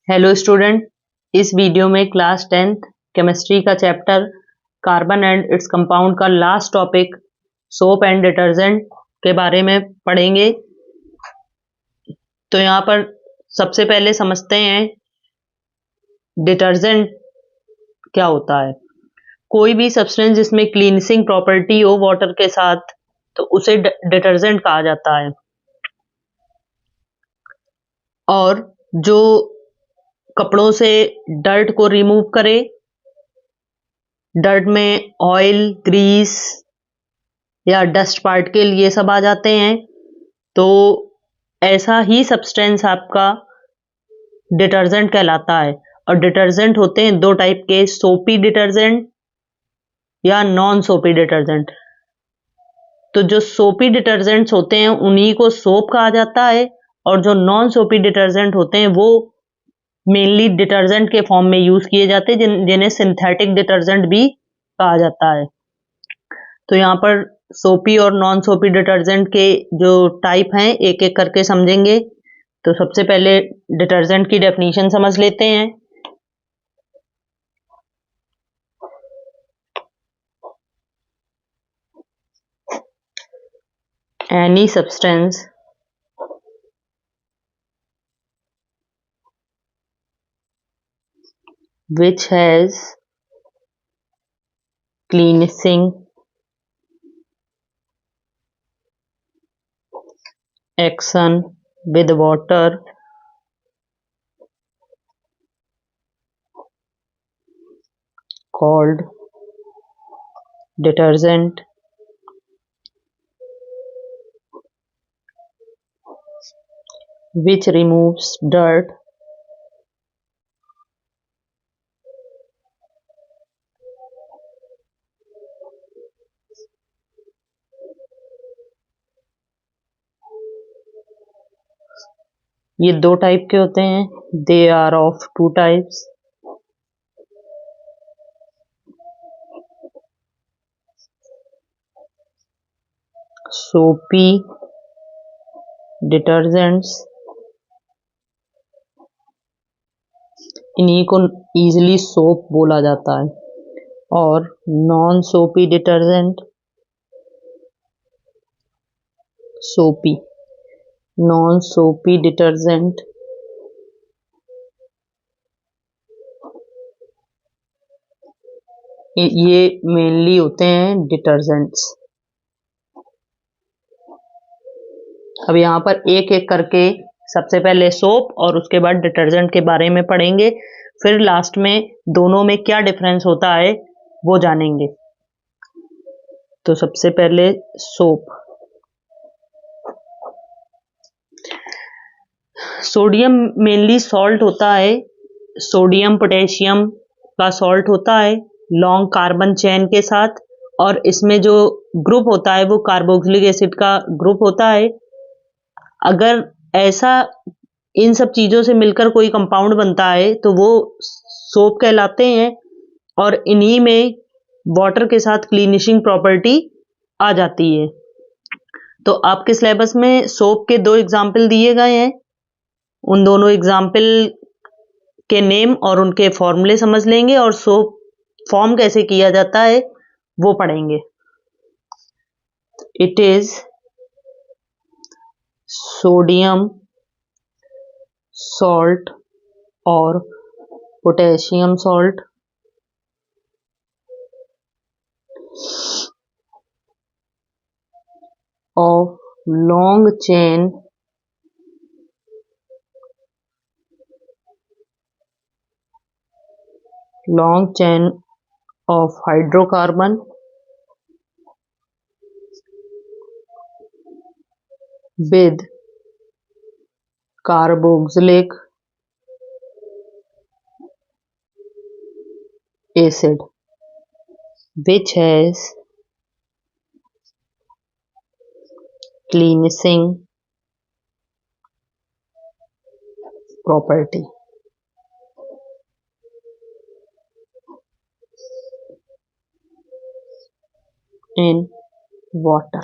Hello student, इस video में class 10th chemistry का chapter carbon and its compound का last topic soap and detergent के बारे में पढ़ेंगे। तो यहाँ पर सबसे पहले समझते हैं डिटर्जेंट क्या होता है। कोई भी सब्सटेंस जिसमें क्लींसिंग प्रॉपर्टी हो वाटर के साथ तो उसे डिटर्जेंट कहा जाता है। और जो कपड़ों से डर्ट को रिमूव करे, डर्ट में ऑयल, ग्रीस या डस्ट पार्टिकल ये सब आ जाते हैं, तो ऐसा ही सब्सटेंस आपका डिटर्जेंट कहलाता है। और डिटर्जेंट होते हैं दो टाइप के, सोपी डिटर्जेंट या नॉन सोपी डिटर्जेंट। तो जो सोपी डिटर्जेंट्स होते हैं उन्हीं को सोप कहा जाता है, और जो नॉन सोपी डिटर्जेंट होते हैं वो मेनली डिटर्जेंट के फॉर्म में यूज किए जाते हैं, जिन्हें सिंथेटिक डिटर्जेंट भी कहा जाता है। तो यहाँ पर सोपी और नॉन सोपी डिटर्जेंट के जो टाइप हैं एक एक करके समझेंगे। तो सबसे पहले डिटर्जेंट की डेफिनेशन समझ लेते हैं। Any substance which has cleansing action with water called detergent, which removes dirt ये दो टाइप के होते हैं। They are of two types. Soapy detergents, इन्हीं को इजीली सोप बोला जाता है। और नॉन सोपी डिटर्जेंट, सोपी नॉन सोपी डिटर्जेंट ये मेनली होते हैं डिटर्जेंट्स। अब यहाँ पर एक एक करके सबसे पहले सोप और उसके बाद डिटर्जेंट के बारे में पढ़ेंगे, फिर लास्ट में दोनों में क्या डिफरेंस होता है वो जानेंगे। तो सबसे पहले सोप। सोडियम मेनली सॉल्ट होता है, सोडियम पोटेशियम का सॉल्ट होता है लॉन्ग कार्बन चेन के साथ, और इसमें जो ग्रुप होता है वो कार्बोक्सिलिक एसिड का ग्रुप होता है। अगर ऐसा इन सब चीजों से मिलकर कोई कंपाउंड बनता है तो वो सोप कहलाते हैं, और इन्हीं में वाटर के साथ क्लीनिशिंग प्रॉपर्टी आ जाती है। तो आपके सिलेबस में सोप के दो एग्जाम्पल दिए गए हैं, उन दोनों एग्जाम्पल के नेम और उनके फॉर्मूले समझ लेंगे, और सोप फॉर्म कैसे किया जाता है वो पढ़ेंगे। इट इज सोडियम सॉल्ट और potassium salt of long chain of hydrocarbon with carboxylic acid which has cleansing property in water.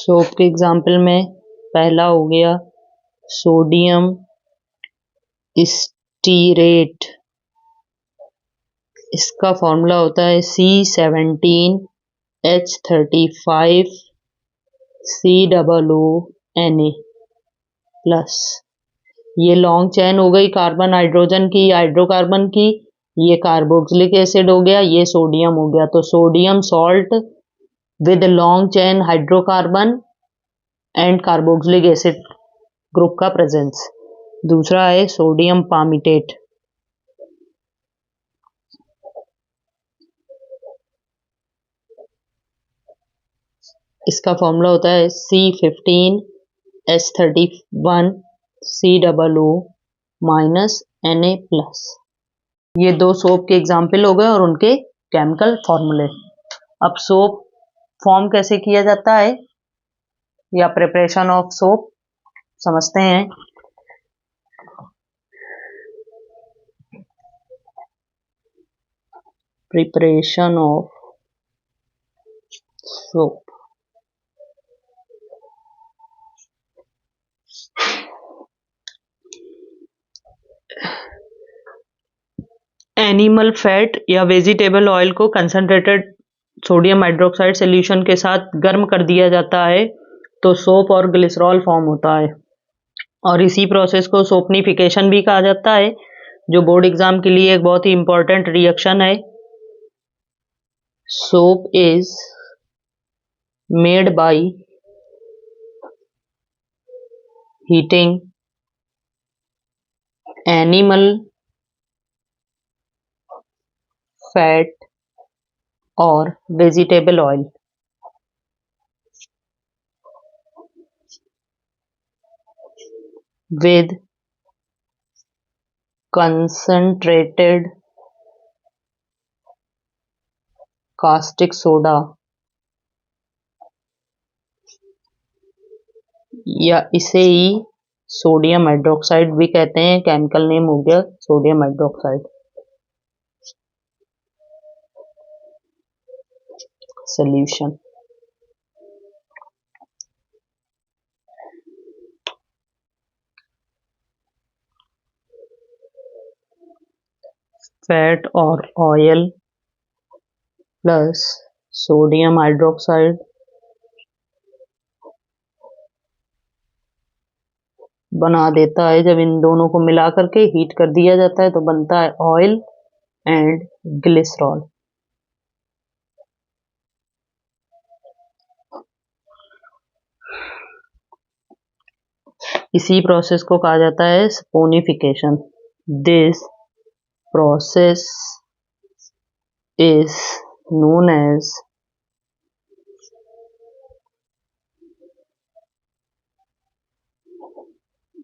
Soap के एग्जाम्पल में पहला हो गया सोडियम स्टीरेट, इसका फॉर्मूला होता है C17H35COONA प्लस। ये लॉन्ग चेन हो गई कार्बन हाइड्रोजन की, हाइड्रोकार्बन की। ये कार्बोक्सिलिक एसिड हो गया, ये सोडियम हो गया। तो sodium salt with long chain hydrocarbon and carboxylic acid group का प्रेजेंस। दूसरा है सोडियम पामिटेट, इसका फॉर्मूला होता है C15H31COO -Na प्लस। ये दो सोप के एग्जाम्पल हो गए और उनके केमिकल फॉर्मूले। अब सोप फॉर्म कैसे किया जाता है या प्रिपरेशन ऑफ सोप समझते हैं। Preparation of soap. Animal fat या वेजिटेबल ऑयल को कंसंट्रेटेड सोडियम हाइड्रोक्साइड सॉल्यूशन के साथ गर्म कर दिया जाता है तो सोप और ग्लिसरॉल फॉर्म होता है, और इसी प्रोसेस को सोपनिफिकेशन भी कहा जाता है, जो बोर्ड एग्जाम के लिए एक बहुत ही इंपॉर्टेंट रिएक्शन है। Soap is made by heating animal fat और vegetable oil with concentrated caustic soda, या इसे ही सोडियम हाइड्रोक्साइड भी कहते हैं, केमिकल नेम हो गया सोडियम हाइड्रोक्साइड सॉल्यूशन। फैट और ऑयल प्लस सोडियम हाइड्रोक्साइड बना देता है, जब इन दोनों को मिला करके हीट कर दिया जाता है तो बनता है ऑयल एंड ग्लिसरॉल। इसी प्रोसेस को कहा जाता है saponification. This process is known as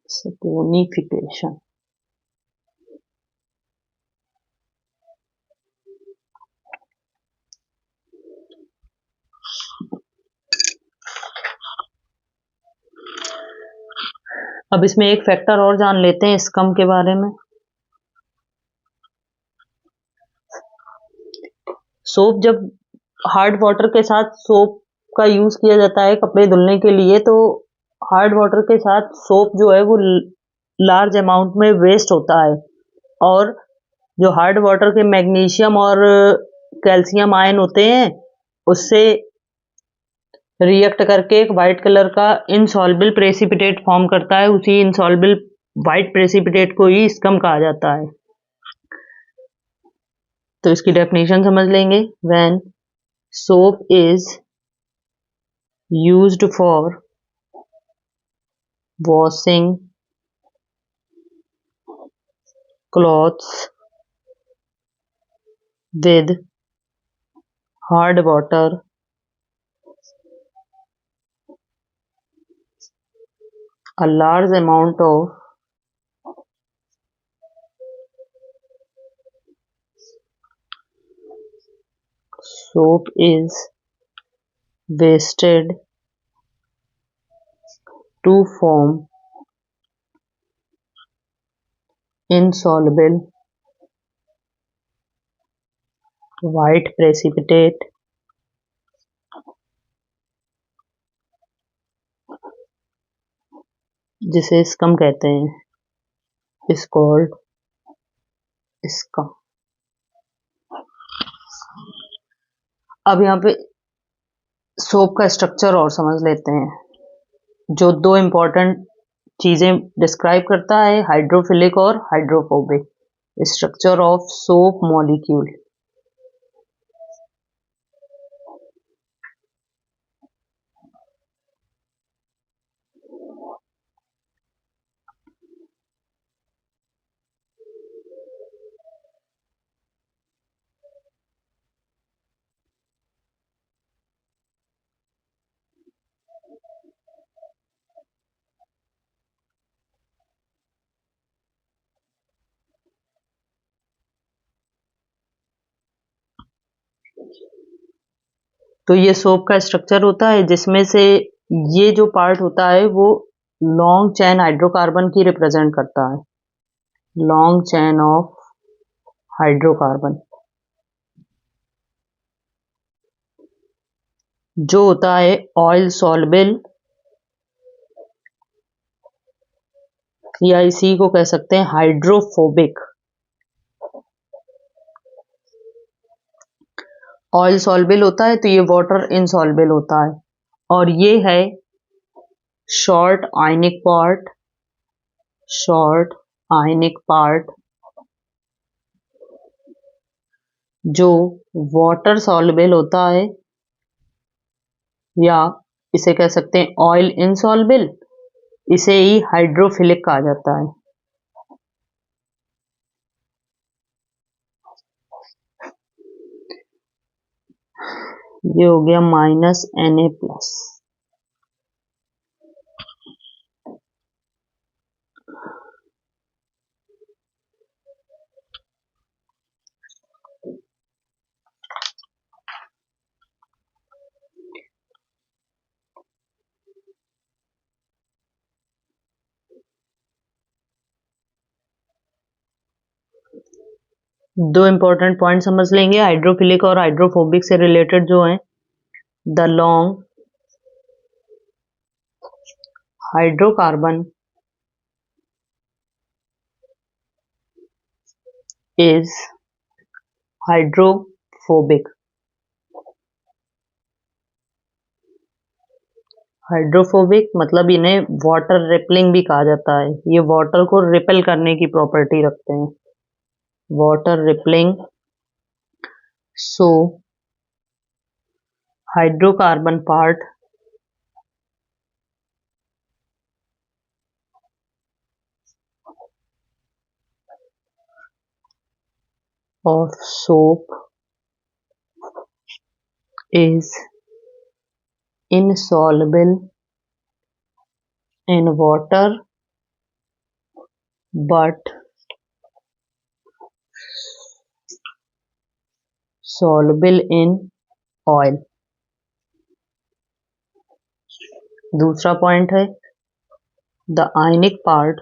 saponification। अब इसमें एक फैक्टर और जान लेते हैं स्कम के बारे में। सोप जब हार्ड वाटर के साथ सोप का यूज किया जाता है कपड़े धुलने के लिए, तो हार्ड वाटर के साथ सोप जो है वो लार्ज अमाउंट में वेस्ट होता है, और जो हार्ड वाटर के मैग्नीशियम और कैल्शियम आयन होते हैं उससे रिएक्ट करके एक वाइट कलर का इनसॉल्युबल प्रेसिपिटेट फॉर्म करता है। उसी इनसॉल्युबल वाइट प्रेसिपिटेट को ही स्कम कहा जाता है। तो इसकी डेफिनेशन समझ लेंगे। When soap is used for washing clothes with hard water, a large amount of soap is wasted to form insoluble white precipitate जिसे स्कम कहते हैं, इज कॉल्ड स्कम। अब यहाँ पे सोप का स्ट्रक्चर और समझ लेते हैं, जो दो इंपॉर्टेंट चीजें डिस्क्राइब करता है, हाइड्रोफिलिक और hydrophobic. Structure of soap molecule. तो ये सोप का स्ट्रक्चर होता है, जिसमें से ये जो पार्ट होता है वो लॉन्ग चेन हाइड्रोकार्बन की रिप्रेजेंट करता है, लॉन्ग चेन ऑफ हाइड्रोकार्बन, जो होता है ऑयल सॉल्युबल, या इसी को कह सकते हैं हाइड्रोफोबिक। ऑयल सॉल्युबल होता है तो ये वाटर इनसॉल्युबल होता है, और ये है शॉर्ट आयनिक पार्ट, शॉर्ट आयनिक पार्ट, जो वाटर सॉल्युबल होता है, या इसे कह सकते हैं ऑयल इनसॉल्युबल। इसे ही हाइड्रोफिलिक कहा जाता है। ये हो गया -Na+। दो इंपॉर्टेंट पॉइंट समझ लेंगे हाइड्रोफिलिक और हाइड्रोफोबिक से रिलेटेड जो है। The long hydrocarbon is hydrophobic. Hydrophobic मतलब इन्हें वाटर रिपलिंग भी कहा जाता है। ये वाटर को रिपेल करने की प्रॉपर्टी रखते हैं, water rippling. So hydrocarbon part of soap is insoluble in water but soluble in oil। दूसरा पॉइंट है the ionic part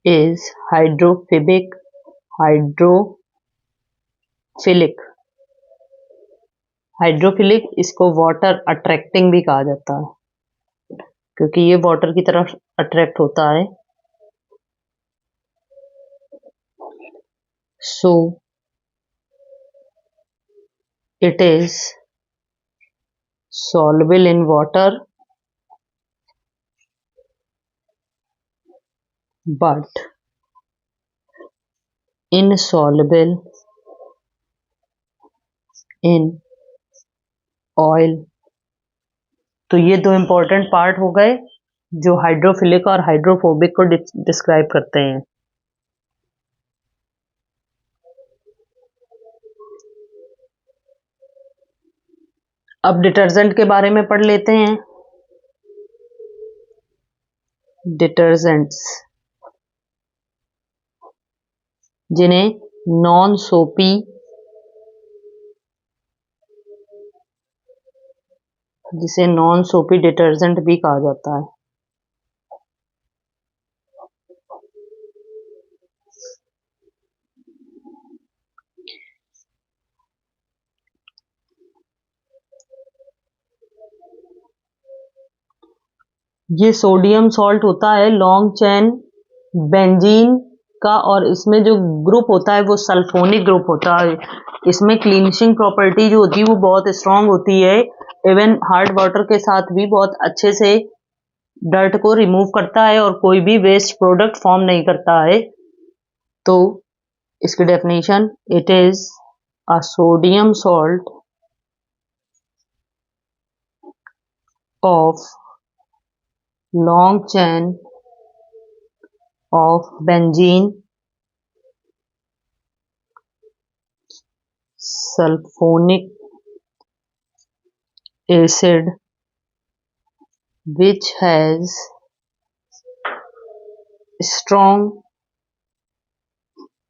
is hydrophilic, hydrophilic. Hydrophilic इसको वाटर अट्रैक्टिंग भी कहा जाता है, क्योंकि ये वाटर की तरफ अट्रैक्ट होता है। So it is soluble in water but insoluble in oil। तो ये दो इंपॉर्टेंट पार्ट हो गए जो हाइड्रोफिलिक और हाइड्रोफोबिक को डिस्क्राइब करते हैं। अब डिटर्जेंट के बारे में पढ़ लेते हैं। डिटर्जेंट्स जिन्हें नॉन सोपी जिसे नॉन सोपी डिटर्जेंट भी कहा जाता है। ये सोडियम सॉल्ट होता है लॉन्ग चेन बेंजीन का, और इसमें जो ग्रुप होता है वो सल्फोनिक ग्रुप होता है। इसमें क्लीनिशिंग प्रॉपर्टी जो होती है वो बहुत स्ट्रांग होती है। इवन हार्ड वाटर के साथ भी बहुत अच्छे से डर्ट को रिमूव करता है और कोई भी वेस्ट प्रोडक्ट फॉर्म नहीं करता है। तो इसकी definition, it is a sodium salt of long chain of benzene, sulfonic acid, which has strong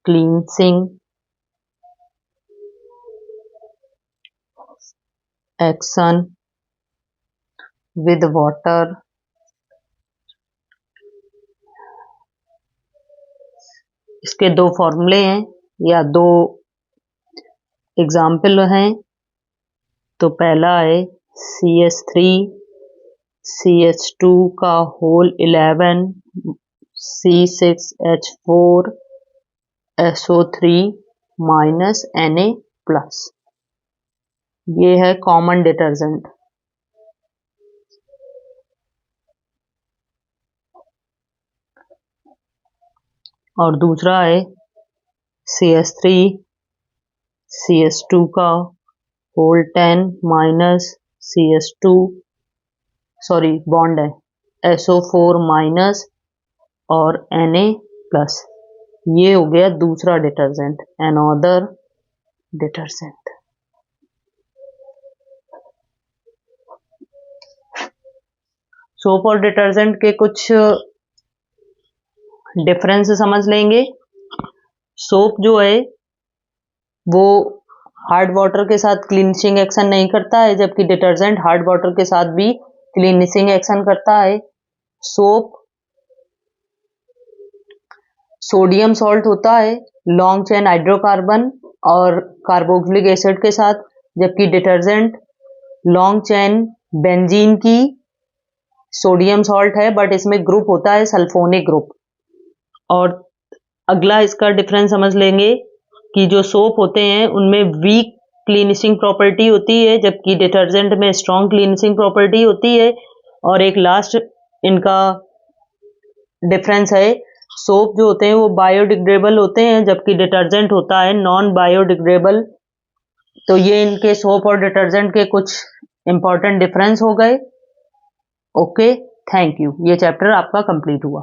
cleansing action with water इसके दो फॉर्मूले हैं या दो एग्जाम्पल हैं। तो पहला है CH3 CH2 का whole 11 C6H4 SO3 minus Na plus, ये है कॉमन डिटर्जेंट। और दूसरा है CH3 CH2 का whole 10 minus CH2 sorry bond है SO4 माइनस और Na प्लस, ये हो गया दूसरा डिटर्जेंट, अनदर डिटर्जेंट। सोप और डिटर्जेंट के कुछ डिफरेंस समझ लेंगे। सोप जो है वो हार्ड वाटर के साथ क्लीनिशिंग एक्शन नहीं करता है, जबकि डिटर्जेंट हार्ड वाटर के साथ भी क्लीनिशिंग एक्शन करता है। सोप सोडियम सॉल्ट होता है लॉन्ग चेन हाइड्रोकार्बन और कार्बोक्सिलिक एसिड के साथ, जबकि डिटर्जेंट लॉन्ग चेन बेंजीन की सोडियम सॉल्ट है, बट इसमें ग्रुप होता है सल्फोनिक ग्रुप। और अगला इसका डिफरेंस समझ लेंगे कि जो सोप होते हैं उनमें वीक क्लीनिशिंग प्रॉपर्टी होती है, जबकि डिटर्जेंट में स्ट्रॉन्ग क्लीनिशिंग प्रॉपर्टी होती है। और एक लास्ट इनका डिफरेंस है, सोप जो होते हैं वो बायोडिग्रेडेबल होते हैं, जबकि डिटर्जेंट होता है नॉन बायोडिग्रेडेबल। तो ये इनके सोप और डिटर्जेंट के कुछ इंपॉर्टेंट डिफरेंस हो गए। Okay, thank you. ये चैप्टर आपका कंप्लीट हुआ।